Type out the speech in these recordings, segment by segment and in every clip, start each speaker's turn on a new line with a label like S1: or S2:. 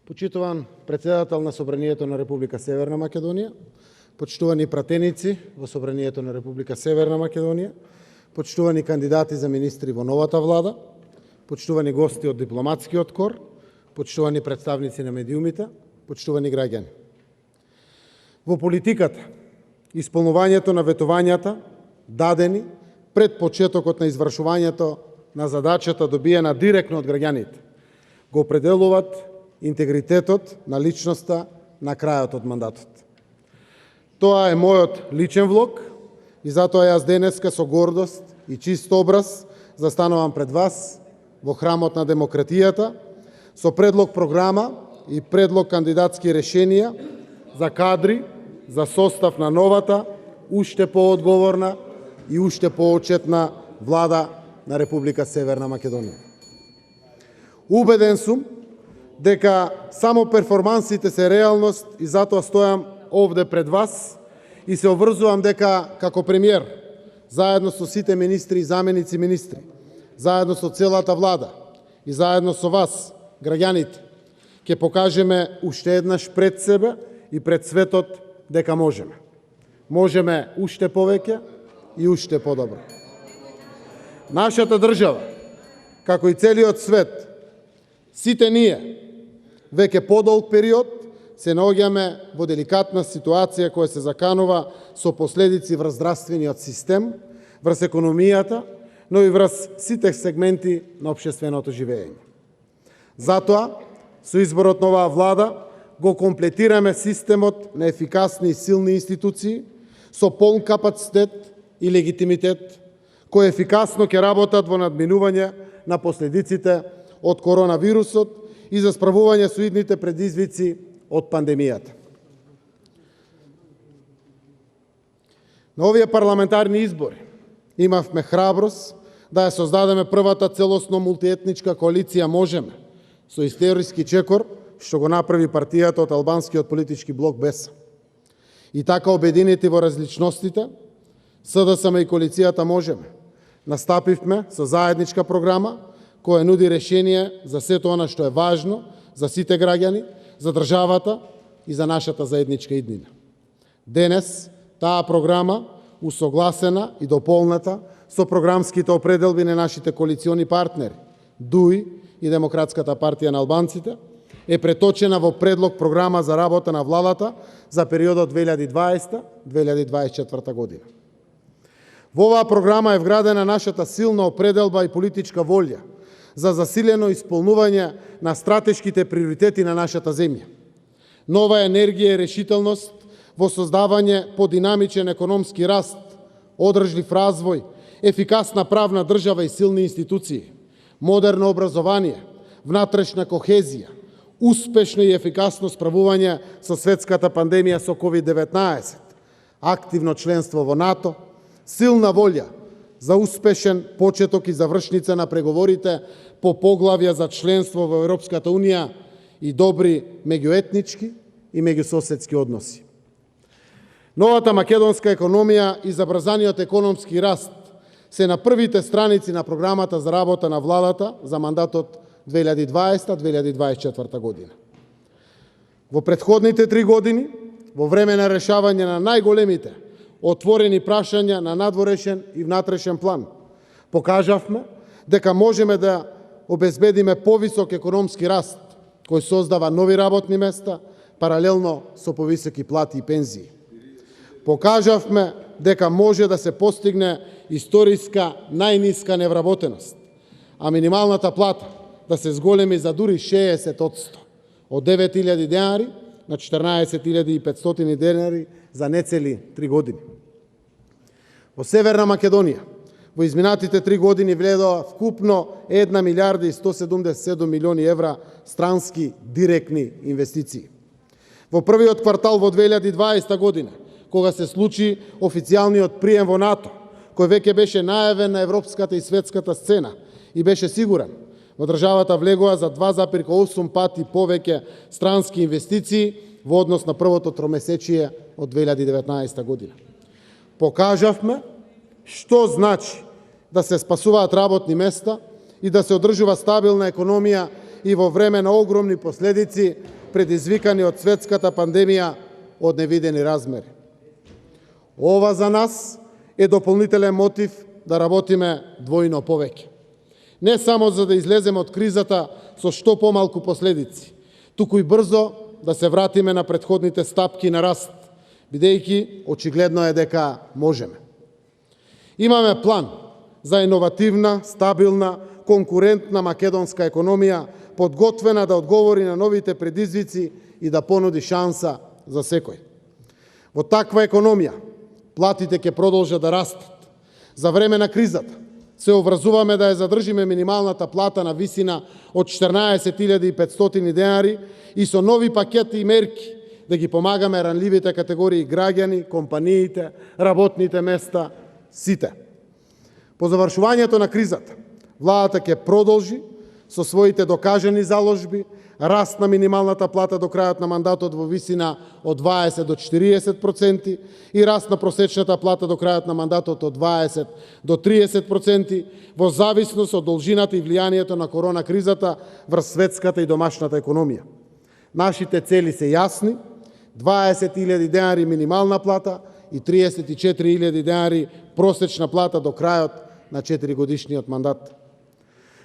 S1: Почитуван председател на Собранието на Република Северна Македонија, почитувани пратеници во Собранието на Република Северна Македонија, почитувани кандидати за министри во новата влада, почитувани гости од дипломатскиот кор, почитувани представници на медиумите, почитувани граѓани. Во политиката, исполнувањето на ветувањата дадени пред почетокот на извршувањето на задачата добиена директно од граѓаните, го определуваат интегритетот на личноста на крајот од мандатот. Тоа е мојот личен влог и затоа јас денеска со гордост и чист образ застанувам пред вас во храмот на демократијата со предлог програма и предлог кандидатски решенија за кадри, за состав на новата, уште поодговорна и уште поочетна влада на Република Северна Македонија. Убеден сум дека само перформансите се реалност и затоа стојам овде пред вас и се обврзувам дека како премиер, заедно со сите министри и заменици министри, заедно со целата влада и заедно со вас, граѓаните, ќе покажеме уште еднаш пред себе и пред светот дека можеме. Можеме уште повеќе и уште подобро. Нашата држава, како и целиот свет, сите ние, веќе подолг период, се наоѓаме во деликатна ситуација која се заканува со последици врз здравствениот систем, врз економијата, но и врз сите сегменти на општественото живење. Затоа, со изборот на оваа влада, го комплетираме системот на ефикасни и силни институции, со полн капацитет и легитимитет, кои ефикасно ќе работат во надминување на последиците од коронавирусот и за справување со идните предизвици од пандемијата. На овие парламентарни избори имавме храброст да ја создадеме првата целосно мултиетничка коалиција Можеме, со историски чекор што го направи партијата од албанскиот политички блок БЕС. И така обединети во различностите, СДСМ и коалицијата Можеме, настапивме со заедничка програма која нуди решение за сето она што е важно за сите граѓани, за државата и за нашата заедничка иднина. Денес таа програма, усогласена и дополната со програмските определби на нашите коалициони партнери, ДУИ и Демократската партија на албанците, е преточена во предлог програма за работа на владата за периодот 2020-2024 година. Во оваа програма е вградена нашата силна определба и политичка волја за засилено исполнување на стратешките приоритети на нашата земја. Нова енергија и решителност во создавање подинамичен економски раст, одржлив развој, ефикасна правна држава и силни институции, модерно образование, внатрешна кохезија, успешно и ефикасно справување со светската пандемија со COVID-19, активно членство во НАТО, силна волја за успешен почеток и завршница на преговорите по поглавја за членство во Европската Унија и добри меѓуетнички и меѓусоседски односи. Новата македонска економија и забрзаниот економски раст се на првите страници на програмата за работа на владата за мандатот 2020-2024 година. Во претходните 3 години, во време на решавање на најголемите отворени прашања на надворешен и внатрешен план, покажавме дека можеме да обезбедиме повисок економски раст, кој создава нови работни места, паралелно со повисоки плати и пензии. Покажавме дека може да се постигне историска најниска невработеност, а минималната плата да се зголеми за дури 60%, од 9.000 денари на 14.500 денари за нецели 3 години. Во Северна Македонија, во изминатите 3 години вледоа вкупно 1 милиарда и 177 милиони евра странски директни инвестиции. Во првиот квартал во 2020 година, кога се случи официјалниот прием во НАТО, кој веќе беше најавен на европската и светската сцена и беше сигурен, во државата влегоа за 2,8 пати повеќе странски инвестиции во однос на првото тромесечие од 2019 година. Покажавме што значи да се спасуваат работни места и да се одржува стабилна економија и во време на огромни последици предизвикани од светската пандемија од невидени размери. Ова за нас е дополнителен мотив да работиме двојно повеќе. Не само за да излеземе од кризата со што помалку последици, туку и брзо да се вратиме на претходните стапки на раст, бидејќи очигледно е дека можеме. Имаме план за иновативна, стабилна, конкурентна македонска економија, подготвена да одговори на новите предизвици и да понуди шанса за секој. Во таква економија платите ќе продолжат да растат. За време на кризата се обврзуваме да ја задржиме минималната плата на висина од 14.500 денари и со нови пакети и мерки да ги помагаме ранливите категории граѓани, компаниите, работните места, сите. По завршувањето на кризата, владата ќе продолжи со своите докажани заложби, раст на минималната плата до крајот на мандатот во висина од 20 до 40% и раст на просечната плата до крајот на мандатот од 20 до 30% во зависност од должината и влијанието на корона кризата врз светската и домашната економија. Нашите цели се јасни: 20.000 денари минимална плата и 34.000 денари просечна плата до крајот на 4-годишниот мандат.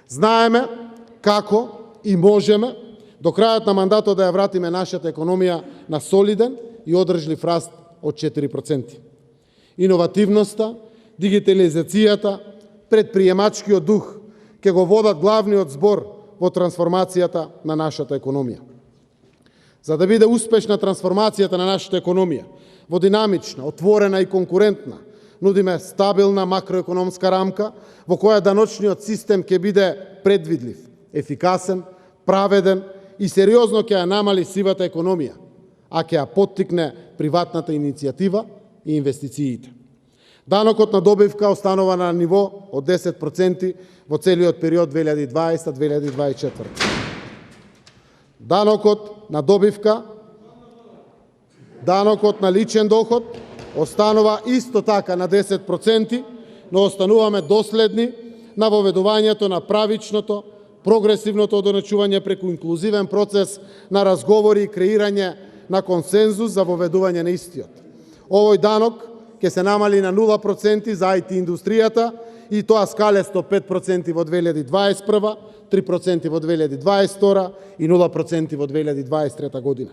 S1: Знаеме како и можеме до крајот на мандатот да ја вратиме нашата економија на солиден и одржлив раст од 4%. Иновативноста, дигитализацијата, предприемачкиот дух ќе го водат главниот збор во трансформацијата на нашата економија. За да биде успешна трансформацијата на нашата економија во динамична, отворена и конкурентна, нудиме стабилна макроекономска рамка во која даночниот систем ќе биде предвидлив, ефикасен, праведен и сериозно ќе ја намали сивата економија, а ќе ја поттикне приватната иницијатива и инвестициите. Данокот на добивка останува на ниво од 10% во целиот период 2020-2024. Данокот на добивка, данокот на личен доход останува исто така на 10%, но остануваме доследни на воведувањето на правичното, прогресивното одоначување преку инклузивен процес на разговори и креирање на консензус за воведување на истиот. Овој данок ќе се намали на 0% за IT индустријата и тоа скалесто 5% во 2021, 3% во 2022 и 0% во 2023 година.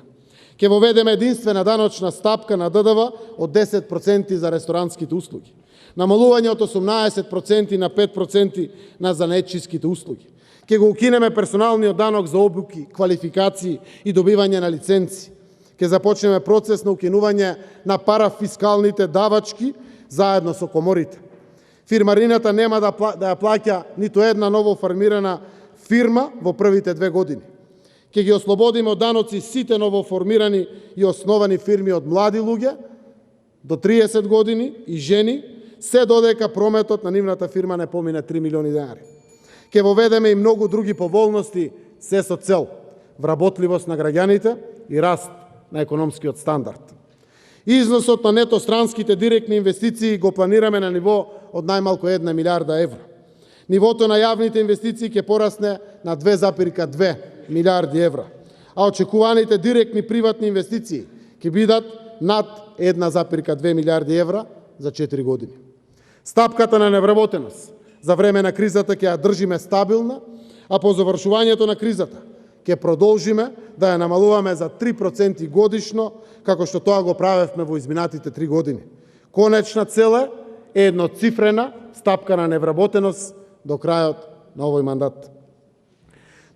S1: Ќе воведеме единствена даночна стапка на ДДВ од 10% за ресторанските услуги, намалување од 18% на 5% на занаетчиските услуги. Ќе го укинеме персоналниот данок за обуки, квалификации и добивање на лиценци. Ќе започнеме процес на укинување на парафискалните давачки заедно со коморите. Фирмарината нема да ја плаќа ниту една ново формирана фирма во првите 2 години. Ќе ги ослободиме од даноци сите новоформирани и основани фирми од млади луѓе до 30 години и жени, се додека прометот на нивната фирма не помине 3 милиони денари. Ќе воведеме и многу други поволности, се со цел вработливост на граѓаните и раст на економскиот стандард. Износот на нето странските директни инвестиции го планираме на ниво од најмалку 1 милиарда евра. Нивото на јавните инвестиции ќе порасне на 2,2 милиарди евра, а очекуваните директни приватни инвестиции ќе бидат над 1,2 милиарди евра за 4 години. Стапката на невработеност за време на кризата ќе ја држиме стабилна, а по завршувањето на кризата ќе продолжиме да ја намалуваме за 3% годишно, како што тоа го правевме во изминатите 3 години. Конечна цел е едноцифрена стапка на невработеност до крајот на овој мандат.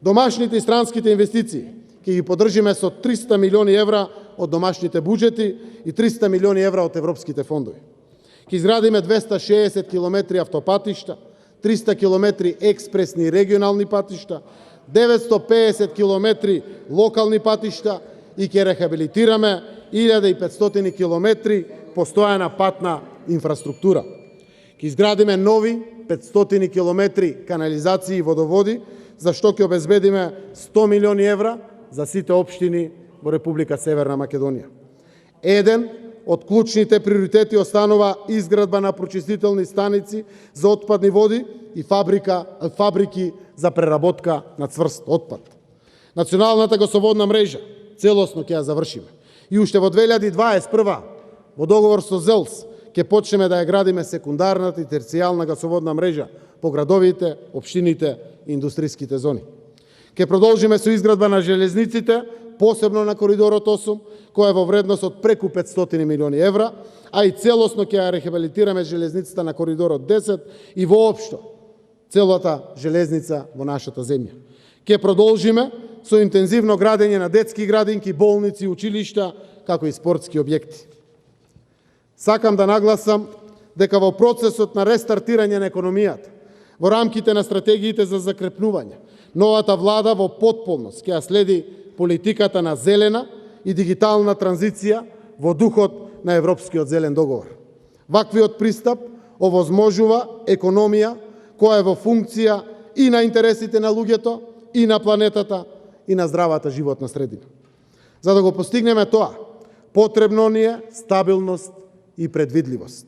S1: Домашните и странските инвестиции ќе ги поддржиме со 300 милиони евра од домашните буџети и 300 милиони евра од европските фондови. Ќе изградиме 260 километри автопатишта, 300 километри експресни и регионални патишта, 950 километри локални патишта и ќе рехабилитираме 1500 километри постојана патна инфраструктура. Ќе изградиме нови 500 километри канализации и водоводи, за што ќе обезбедиме 100 милиони евра за сите општини во Република Северна Македонија. Еден од клучните приоритети останува изградба на прочистителни станици за отпадни води и фабрики за преработка на цврст отпад. Националната гасоводна мрежа целосно ќе ја завршиме. И уште во 2021 во договор со ЗЕЛС ќе почнеме да ја градиме секундарната и терцијална гасоводна мрежа по градовите, општините и индустријските зони. Ќе продолжиме со изградба на железниците, посебно на коридорот 8, која е во вредност од преку 500 милиони евра, а и целосно ќе ја рехабилитираме железницата на коридорот 10 и воопшто целата железница во нашата земја. Ќе продолжиме со интензивно градење на детски градинки, болници, училишта, како и спортски објекти. Сакам да нагласам дека во процесот на рестартирање на економијата, во рамките на стратегиите за закрепнување, новата влада во потполност ќе ја следи политиката на зелена и дигитална транзиција во духот на Европскиот зелен договор. Ваквиот пристап овозможува економија која е во функција и на интересите на луѓето, и на планетата, и на здравата животна средина. За да го постигнеме тоа, потребно ни е стабилност и предвидливост.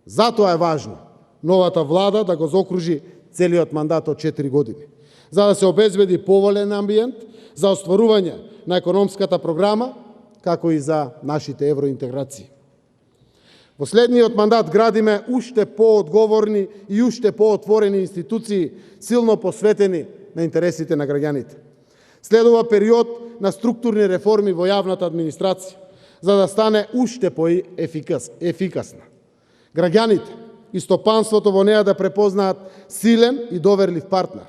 S1: Затоа е важно новата влада да го заокружи целиот мандат од 4 години, за да се обезбеди поволен амбиент за остварување на економската програма, како и за нашите евроинтеграции. Во следниот мандат градиме уште поодговорни и уште поотворени институции, силно посветени на интересите на граѓаните. Следува период на структурни реформи во јавната администрација, за да стане уште поефикасна. Граѓаните и стопанството во неа да препознаат силен и доверлив партнер.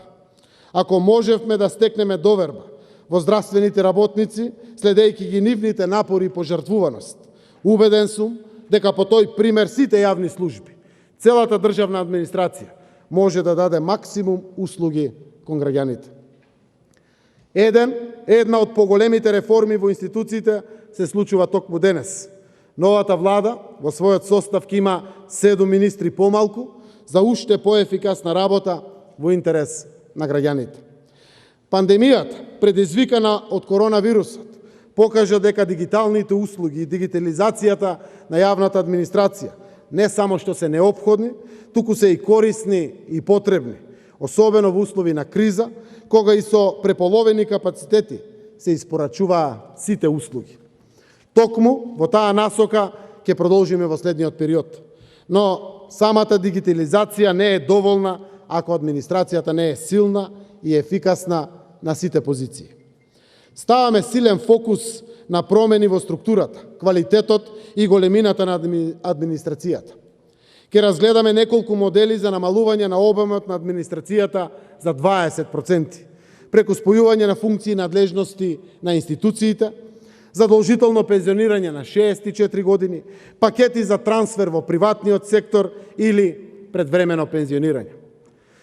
S1: Ако можевме да стекнеме доверба во здравствените работници, следејќи ги нивните напори и пожртвуваност, убеден сум дека по тој пример сите јавни служби, целата државна администрација може да даде максимум услуги кон граѓаните. Една од поголемите реформи во институциите се случува токму денес. Новата влада во својот состав ќе има 7 министри помалку за уште поефикасна работа во интерес на граѓаните. Пандемијата, предизвикана од коронавирусот, покажа дека дигиталните услуги и дигитализацијата на јавната администрација не само што се неопходни, туку се и корисни и потребни, особено во услови на криза, кога и со преполовени капацитети се испорачуваа сите услуги. Токму во таа насока ќе продолжиме во следниот период. Но самата дигитализација не е доволна ако администрацијата не е силна и ефикасна на сите позиции. Ставаме силен фокус на промени во структурата, квалитетот и големината на администрацијата. Ќе разгледаме неколку модели за намалување на обемот на администрацијата за 20%, преку спојување на функции и надлежности на институциите, задолжително пензионирање на 64 години, пакети за трансфер во приватниот сектор или предвремено пензионирање.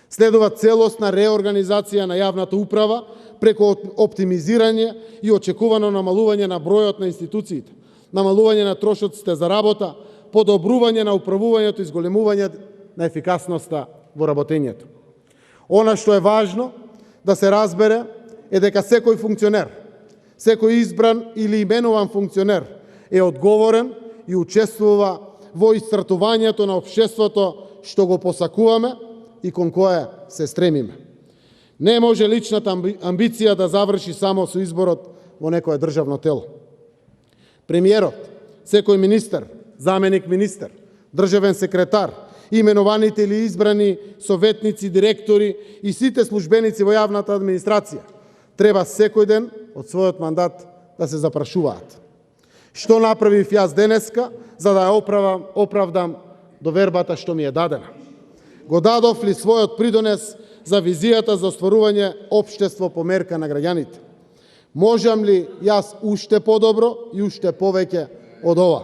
S1: Следува целосна реорганизација на јавната управа преку оптимизирање и очекувано намалување на бројот на институциите, намалување на трошоците за работа, подобрување на управувањето и зголемување на ефикасноста во работењето. Она што е важно да се разбере е дека секој функционер, секој избран или именуван функционер е одговорен и учествува во исцртувањето на општеството што го посакуваме и кон кое се стремиме. Не може личната амбиција да заврши само со изборот во некое државно тело. Премиерот, секој министер, заменик министер, државен секретар, именуваните или избрани советници, директори и сите службеници во јавната администрација треба секој ден од својот мандат да се запрашуваат. Што направив јас денеска за да ја оправдам довербата што ми е дадена? Го дадов ли својот придонес за визијата за остварување општество по мерка на граѓаните? Можам ли јас уште подобро и уште повеќе од ова?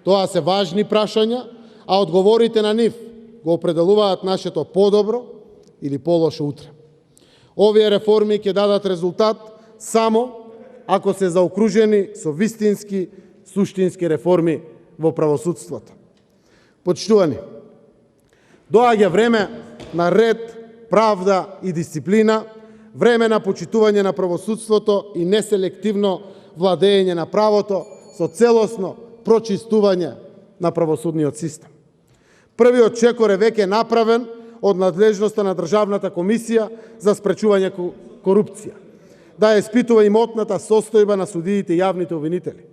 S1: Тоа се важни прашања, а одговорите на нив го определуваат нашето подобро или полошо утре. Овие реформи ќе дадат резултат само ако се заокружени со вистински, суштински реформи во правосудството. Почитувани, доаѓа време на ред, правда и дисциплина, време на почитување на правосудството и неселективно владење на правото со целосно прочистување на правосудниот систем. Првиот чекор е веќе направен од надлежноста на Државната комисија за спречување корупција. да испитува имотната состојба на судиите и јавните обвинители.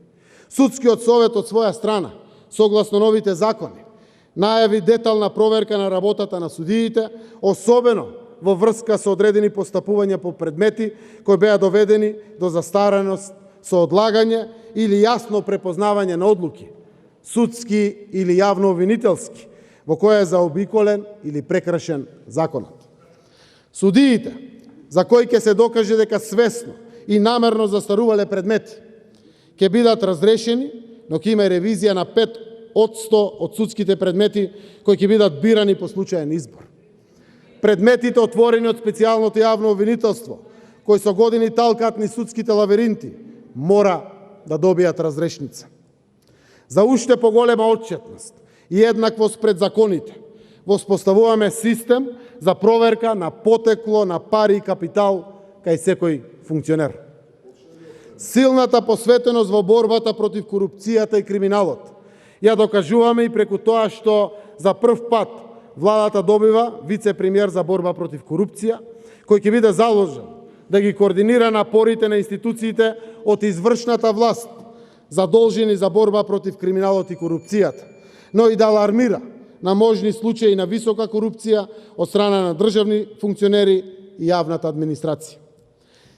S1: Судскиот совет од своја страна, согласно новите закони, најави детална проверка на работата на судиите, особено во врска со одредени постапувања по предмети кои беа доведени до застареност со одлагање или јасно препознавање на одлуки, судски или јавно-обвинителски, во која е заобиколен или прекршен законот. Судиите, за кои ќе се докаже дека свесно и намерно застарувале предмети, ќе бидат разрешени, но ќе има ревизија на 5% од судските предмети кои ќе бидат бирани по случаен избор. Предметите отворени од специјалното јавно обвинителство, кои со години талкаат низ судските лавиринти, мора да добијат разрешница. За уште поголема отчетност и еднаквост пред законите, воспоставуваме систем за проверка на потекло на пари и капитал кај секој функционер. Силната посветеност во борбата против корупцијата и криминалот ја докажуваме и преку тоа што за прв пат владата добива вице-премиер за борба против корупција, кој ќе биде заложен да ги координира напорите на институциите од извршната власт задолжени за борба против криминалот и корупцијата, но и да алармира на можни случаи на висока корупција од страна на државни функционери и јавната администрација.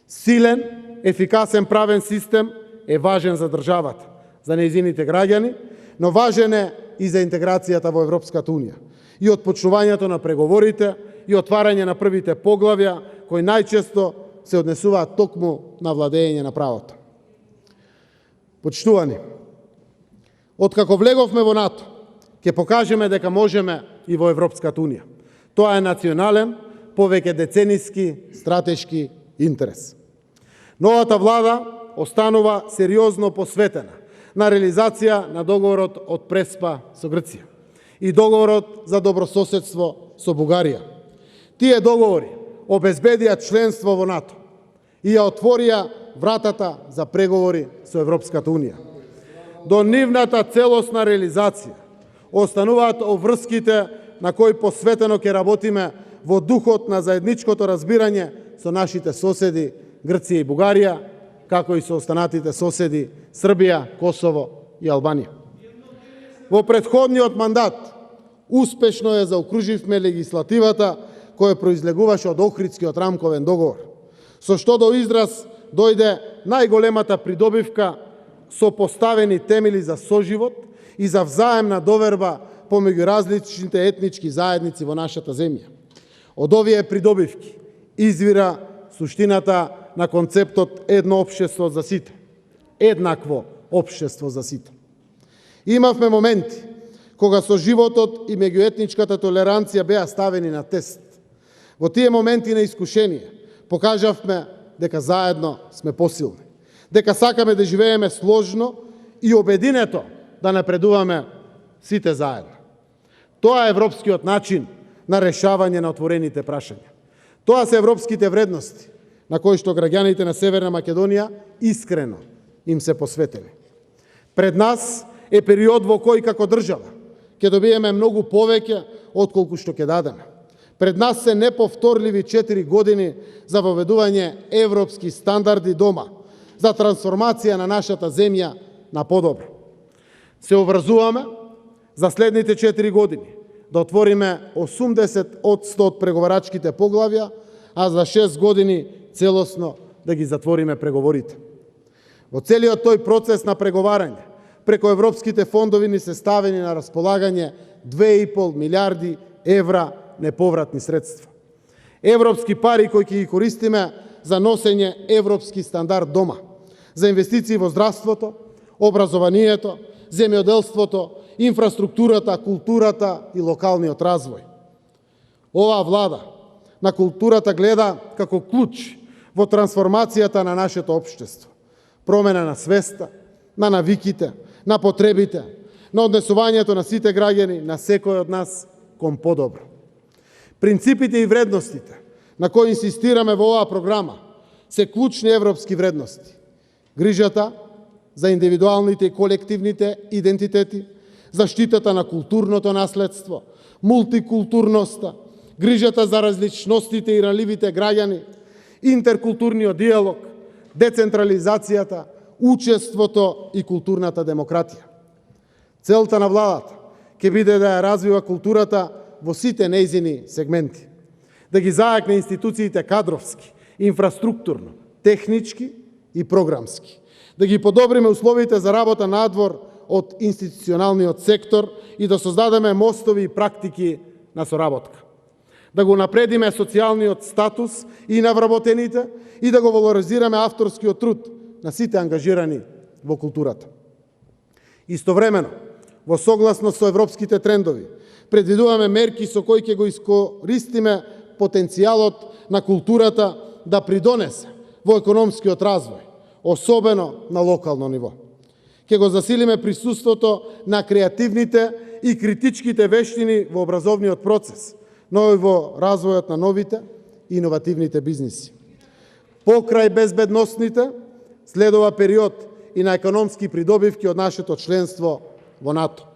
S1: Силен, ефикасен правен систем е важен за државата, за нејзините граѓани, но важен е и за интеграцијата во Европската Унија и отпочнувањето на преговорите и отварање на првите поглавја кои најчесто се однесуваат токму на владење на правото. Почитувани, откако влеговме во НАТО, ќе покажеме дека можеме и во Европската Унија. Тоа е национален, повеќе децениски, стратешки интерес. Новата влада останува сериозно посветена на реализација на договорот од Преспа со Грција и договорот за добрососедство со Бугарија. Тие договори обезбедија членство во НАТО и ја отворија вратата за преговори со Европската Унија. До нивната целосна реализација остануваат обврските на кои посветено ќе работиме во духот на заедничкото разбирање со нашите соседи Грција и Бугарија, како и со останатите соседи Србија, Косово и Албанија. Во претходниот мандат успешно ја заокруживме легислативата која произлегуваше од Охридскиот рамковен договор, со што до израз дојде најголемата придобивка со поставени темели за соживот и за взаемна доверба помеѓу различните етнички заедници во нашата земја. Од овие придобивки извира суштината на концептот едно општество за сите, еднакво општество за сите. Имавме моменти кога соживотот и меѓуетничката толеранција беа ставени на тест. Во тие моменти на искушение покажавме дека заедно сме посилни, дека сакаме да живееме сложно и обединето да напредуваме сите заедно. Тоа е европскиот начин на решавање на отворените прашања. Тоа се европските вредности на кои што граѓаните на Северна Македонија искрено им се посветени. Пред нас е период во кој како држава ќе добиеме многу повеќе отколку што ќе дадеме. Пред нас се неповторливи 4 години за воведување европски стандарди дома, за трансформација на нашата земја на подобро. Се обврзуваме за следните 4 години да отвориме 80% од преговарачките поглавја, а за 6 години целосно да ги затвориме преговорите. Во целиот тој процес на преговарање, преку европските фондови ни се ставени на располагање 2,5 милиарди евра неповратни средства. Европски пари кои ќе ги користиме за носење европски стандард дома, за инвестиции во здравството, образованието, земјоделството, инфраструктурата, културата и локалниот развој. Оваа влада на културата гледа како клуч во трансформацијата на нашето општество. Промена на свеста, на навиките, на потребите, на однесувањето на сите граѓани, на секој од нас кон подобро. Принципите и вредностите на кои инсистираме во оваа програма се клучни европски вредности. Грижата за индивидуалните и колективните идентитети, заштитата на културното наследство, мултикултурноста, грижата за различностите и ранливите граѓани, интеркултурниот диалог, децентрализацијата, учеството и културната демократија. Целта на владата ќе биде да ја развива културата во сите нејзини сегменти, да ги зајакне институциите кадровски, инфраструктурно, технички и програмски, да ги подобриме условите за работа надвор од институционалниот сектор и да создадеме мостови и практики на соработка. Да го напредиме социјалниот статус и на вработените и да го валоризираме авторскиот труд на сите ангажирани во културата. Истовремено, во согласност со европските трендови, предвидуваме мерки со кои ќе го искористиме потенцијалот на културата да придонесе во економскиот развој, особено на локално ниво. Ќе го засилиме присуството на креативните и критичките вештини во образовниот процес, но и во развојот на новите и иновативните бизниси. Покрај безбедносните, следува период и на економски придобивки од нашето членство во НАТО.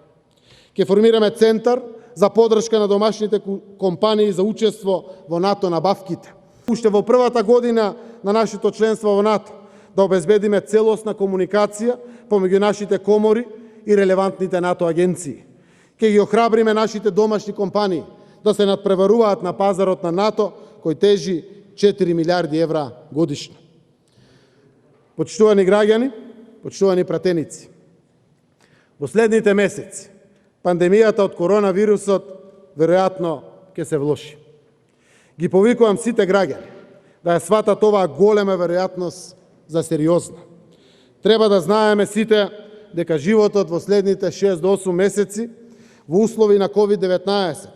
S1: Ќе формираме центар за поддршка на домашните компании за учество во НАТО набавките. Уште во првата година на нашето членство во НАТО да обезбедиме целосна комуникација помеѓу нашите комори и релевантните НАТО агенции. Ќе ги охрабриме нашите домашни компании да се надпреваруваат на пазарот на НАТО, кој тежи 4 милиарди евра годишно. Почитувани граѓани, почитувани пратеници, во следните месеци пандемијата од коронавирусот веројатно ќе се влоши. Ги повикувам сите граѓани да ја сватат оваа голема веројатност за сериозно. Треба да знаеме сите дека животот во следните 6 до 8 месеци во услови на COVID-19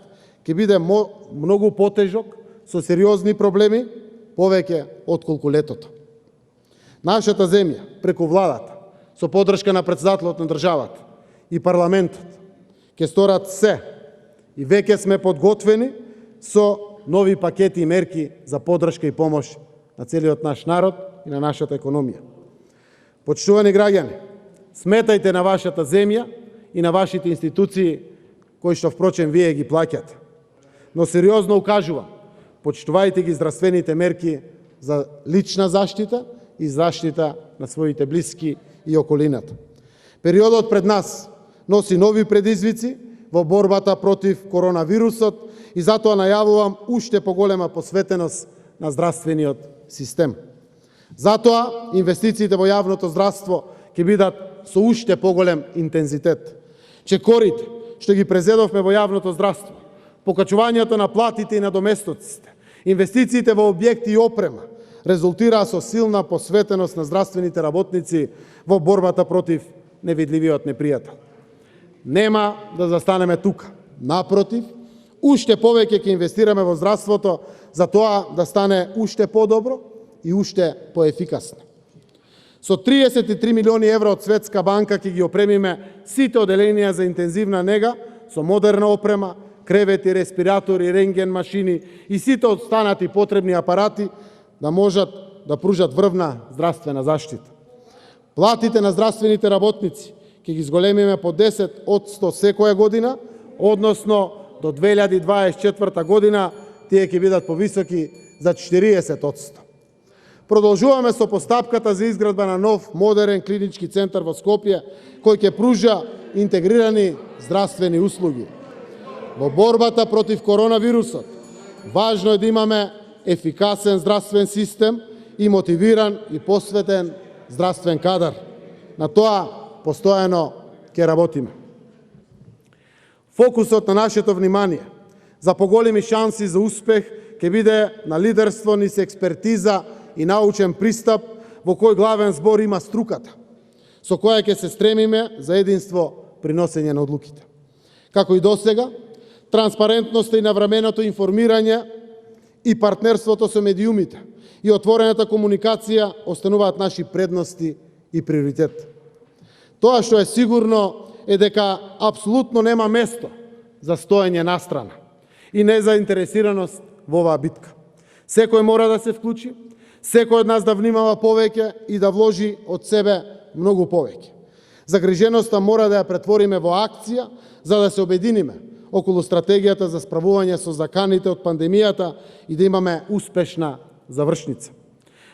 S1: ќе биде многу потежок, со сериозни проблеми, повеќе отколку летото. Нашата земја, преку владата, со поддршка на претседателот на државата и парламентот, ќе сторат се и веќе сме подготвени со нови пакети и мерки за поддршка и помош на целиот наш народ и на нашата економија. Почитувани граѓани, сметајте на вашата земја и на вашите институции, кои што впрочем вие ги плаќате. Но сериозно укажувам, почитувајте ги здравствените мерки за лична заштита и заштита на своите блиски и околината. Периодот пред нас носи нови предизвици во борбата против коронавирусот и затоа најавувам уште поголема посветеност на здравствениот систем. Затоа инвестициите во јавното здравство ќе бидат со уште поголем интензитет. Чекорите што ги презедовме во јавното здравство, покачувањето на платите и на доместоците, инвестициите во објекти и опрема резултираа со силна посветеност на здравствените работници во борбата против невидливиот непријател. Нема да застанеме тука. Напротив, уште повеќе ќе инвестираме во здравството за тоа да стане уште подобро и уште поефикасно. Со 33 милиони евра од Светска банка ќе ги опремиме сите оделенија за интензивна нега со модерна опрема, кревети, респиратори, рентген машини и сите останати потребни апарати да можат да пружат врвна здравствена заштита. Платите на здравствените работници ќе ги зголемиме по 10% секоја година, односно до 2024 година тие ќе бидат повисоки за 40%. Продолжуваме со постапката за изградба на нов модерен клинички центар во Скопје, кој ќе пружа интегрирани здравствени услуги. Во борбата против коронавирусот, важно е да имаме ефикасен здравствен систем и мотивиран и посветен здравствен кадар. На тоа постојано ќе работиме. Фокусот на нашето внимание за поголеми шанси за успех ќе биде на лидерство низ експертиза и научен пристап во кој главен збор има струката, со која ќе се стремиме за единство при носење на одлуките. Како и досега, транспарентноста и навременото информирање и партнерството со медиумите и отворената комуникација остануваат наши предности и приоритет. Тоа што е сигурно е дека апсолутно нема место за стоење настрана и незаинтересираност во оваа битка. Секој мора да се вклучи, секој од нас да внимава повеќе и да вложи од себе многу повеќе. Загриженоста мора да ја претвориме во акција за да се обединиме околу стратегијата за справување со заканите од пандемијата и да имаме успешна завршница.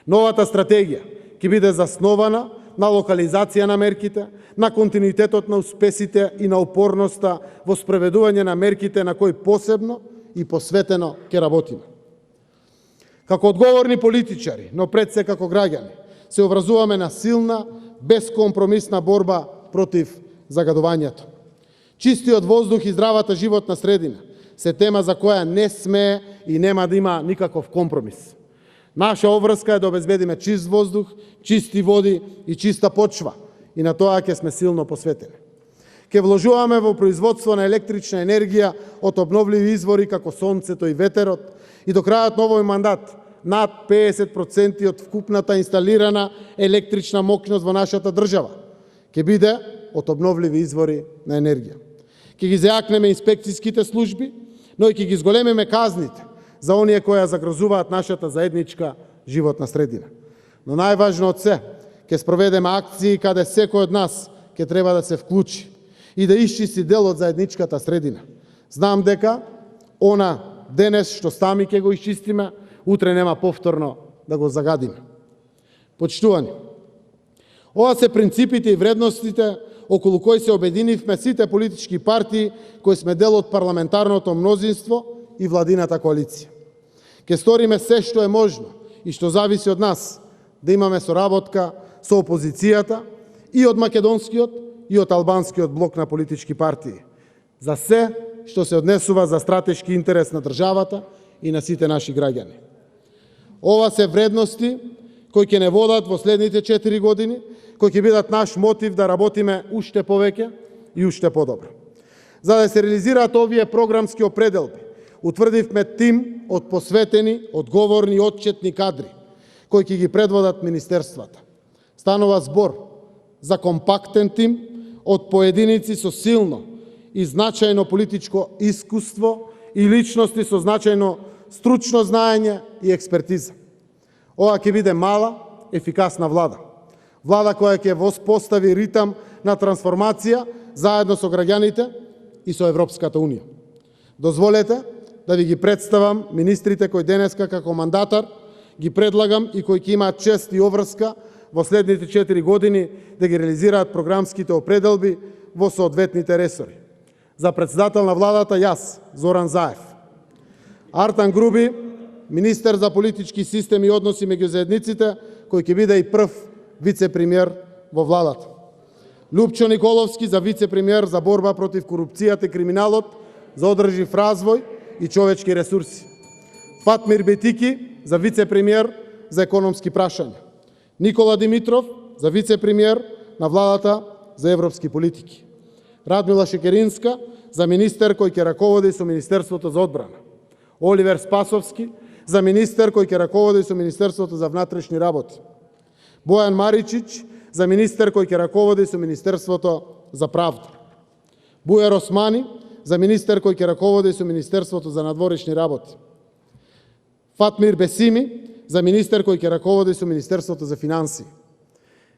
S1: Новата стратегија ќе биде заснована на локализација на мерките, на континуитетот на успесите и на упорноста во спроведување на мерките на кои посебно и посветено ќе работиме. Како одговорни политичари, но пред се како граѓани, се образуваме на силна, безкомпромисна борба против загадувањето. Чистиот воздух и здравата животна средина се тема за која не смее и нема да има никаков компромис. Наша обврска е да обезбедиме чист воздух, чисти води и чиста почва, и на тоа ќе сме силно посветени. Ќе вложуваме во производство на електрична енергија од обновливи извори како сонцето и ветерот, и до крајот на овој мандат над 50% од вкупната инсталирана електрична мокност во нашата држава ќе биде од обновливи извори на енергија. Ќе ги зајакнеме инспекцијските служби, но и ќе ги зголемиме казните за оние кои ја загрозуваат нашата заедничка животна средина. Но најважно од се, ќе спроведеме акции каде секој од нас ќе треба да се вклучи и да исчисти дел од заедничката средина. Знам дека она денес што сами ќе го исчистиме, утре нема повторно да го загадиме. Почитувани, ова се принципите и вредностите околу кои се обединивме сите политички партии кои сме дел од парламентарното мнозинство и владината коалиција. Ке сториме се што е можно и што зависи од нас да имаме соработка со опозицијата и од македонскиот и од албанскиот блок на политички партии за се што се однесува за стратешки интерес на државата и на сите наши граѓани. Ова се вредности кои ќе не водат во следните 4 години, кои ќе бидат наш мотив да работиме уште повеќе и уште подобро. За да се реализираат овие програмски определби, утврдивме тим од посветени, одговорни и отчетни кадри, кои ќе ги предводат министерствата. Станува збор за компактен тим од поединици со силно и значајно политичко искуство и личности со значајно стручно знаење и експертиза. Ова ќе биде мала, ефикасна влада. Влада која ќе воспостави ритам на трансформација заедно со граѓаните и со Европската Унија. Дозволете да ви ги представам министрите кои денеска како мандатар ги предлагам и кои ќе имаат чест и обврска во следните 4 години да ги реализираат програмските определби во соодветните ресори. За председател на владата јас, Зоран Заев. Артан Груби, министер за политички систем и односи меѓу заедниците, кој ќе биде и прв вице-премиер во владата. Лупчо Николовски за вице-премиер за борба против корупцијата и криминалот, за одржив развој и човечки ресурси. Фатмир Бетики за вице-премиер за економски прашања. Никола Димитров за вице-премиер на владата за европски политики. Радмила Шекеринска за министер кој ќе раководи со Министерството за одбрана. Оливер Спасовски за министер кој ќе раководи со Министерството за внатрешни работи. Бојан Маричич за министер кој ќе раководи со Министерството за правда. Бујар Османи за министер кој ќе раководи со Министерството за надворешни работи. Фатмир Бесими за министер кој ќе раководи со Министерството за финансии.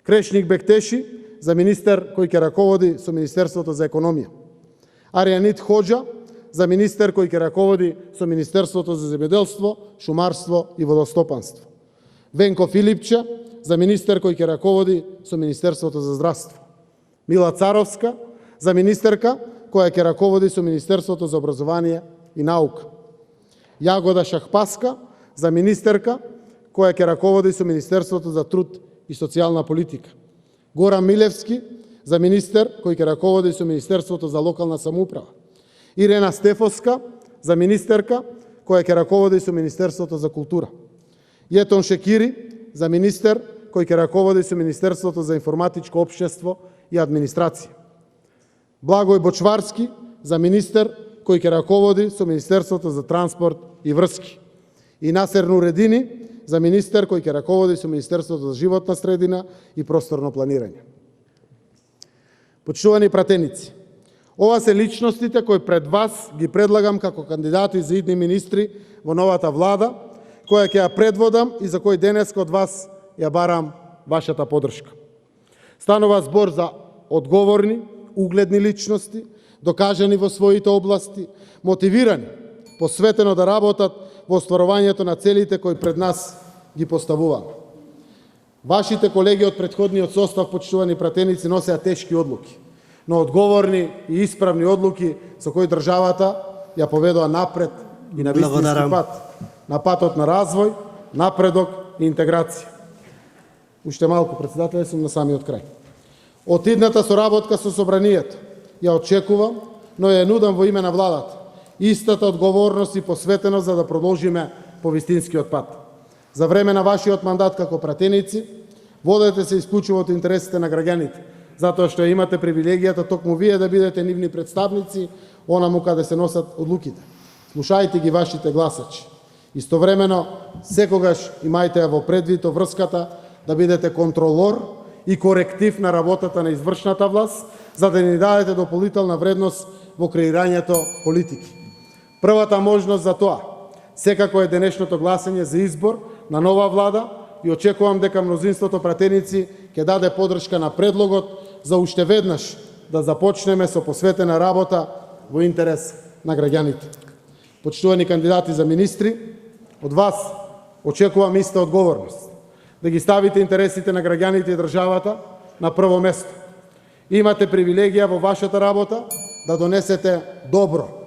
S1: Крешник Бектеши за министер кој ќе раководи со Министерството за економија. Аријанит Хоџа за министер кој ќе раководи со Министерството за земјоделство, шумарство и водостопанство. Венко Филипче за министер кој ќе раководи со Министерството за здравство. Мила Царовска за министерка која ќе раководи со Министерството за образование и наука. Јагода Шахпаска за министерка која ќе раководи со Министерството за труд и социјална политика. Горан Милевски за министер кој ќе раководи со Министерството за локална самоуправа. Ирена Стефовска за министерка која ќе раководи со Министерството за култура. Јетон Шекири за министер кој ќе раководи со Министерството за информатичко општество и администрација. Благој Бочварски за министер кој ќе раководи со Министерството за транспорт и врски. И Насер Нуредини за министер кој ќе раководи со Министерството за животна средина и просторно планирање. Почитувани пратеници, ова се личностите кои пред вас ги предлагам како кандидати за идни министри во новата влада, која ќе ја предводам и за кој денеска од вас ја барам вашата подршка. Станува збор за одговорни, угледни личности, докажани во своите области, мотивирани, посветено да работат во остварувањето на целите кои пред нас ги поставуваме. Вашите колеги од претходниот состав, почитувани пратеници, носеа тешки одлуки, но одговорни и исправни одлуки со кои државата ја поведоа напред и на вистински пат, на патот на развој, напредок и интеграција. Уште малку, председателе, сум на самиот крај. Од идната соработка со собранието ја очекувам, но ја нудам во име на владата истата одговорност и посветеност за да продолжиме по вистинскиот пат. За време на вашиот мандат како пратеници, водете се исклучиво од интересите на граѓаните, затоа што имате привилегијата токму вие да бидете нивни представници онаму каде се носат одлуките. Слушајте ги вашите гласачи. Истовремено, секогаш имајте во предвид врската да бидете контролор и коректив на работата на извршната власт, за да ни дадете дополнителна вредност во креирањето политики. Првата можност за тоа секако е денешното гласање за избор на нова влада и очекувам дека мнозинството пратеници ќе даде поддршка на предлогот за уште веднаш да започнеме со посветена работа во интерес на граѓаните. Почитувани кандидати за министри, од вас очекувам иста одговорност, да ги ставите интересите на граѓаните и државата на прво место. Имате привилегија во вашата работа да донесете добро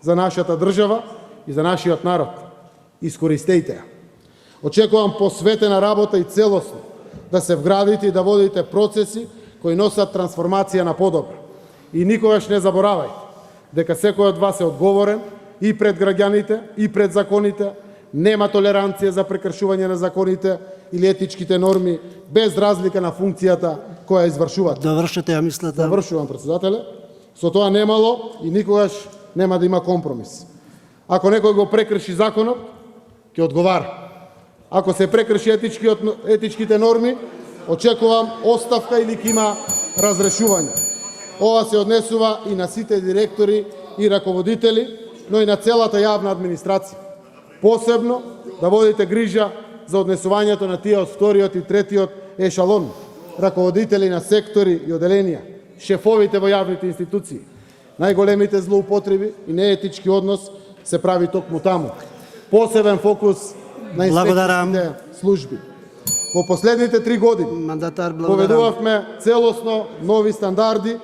S1: за нашата држава и за нашиот народ. Искористејте ја. Очекувам посветена работа и целосно да се вградите и да водите процеси кои носат трансформација на подобро. И никогаш не заборавајте дека секој од вас е одговорен и пред граѓаните, и пред законите, нема толеранција за прекршување на законите или етичките норми, без разлика на функцијата која извршувате.
S2: Довршете ја мислата.
S1: Завршувам, председателе. Со тоа немало и никогаш нема да има компромис. Ако некој го прекрши законот, ќе одговара. Ако се прекрши етичките норми, очекувам оставка или ќе има разрешување. Ова се однесува и на сите директори и раководители, но и на целата јавна администрација. Посебно да водите грижа за однесувањето на тие од вториот и третиот ешалон, раководители на сектори и оделенија, шефовите во јавните институции. Најголемите злоупотреби и неетички однос се прави токму таму. Посебен фокус на инспекцијските служби. Во последните 3 години поведувавме целосно нови стандарди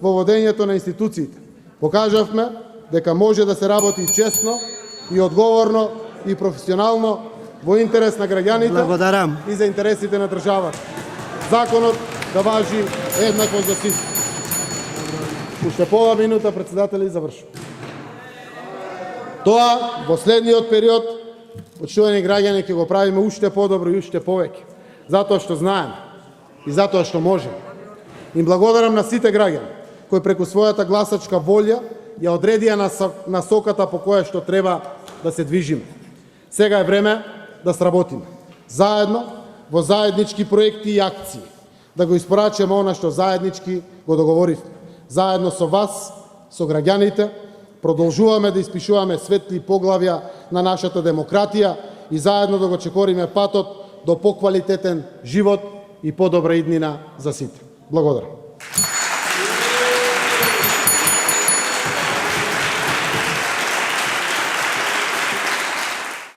S1: во водењето на институциите. Покажавме дека може да се работи честно и одговорно и професионално во интерес на граѓаните и за интересите на државата. Законот да важи еднакво за сите. Уште пола минута, председатели, завршувам. Тоа во следниот период, почитувани граѓани, ќе го правиме уште подобро и уште повеќе, затоа што знаеме и затоа што можеме. Им благодарам на сите граѓани кои преку својата гласачка волја ја одредија насоката по која што треба да се движиме. Сега е време да сработиме заедно во заеднички проекти и акции, да го испорачаме она што заеднички го договоривме. Заедно со вас, со граѓаните, продолжуваме да испишуваме светли поглавја на нашата демократија и заедно да го чекориме патот до поквалитетен живот и подобра иднина за сите. Благодарам.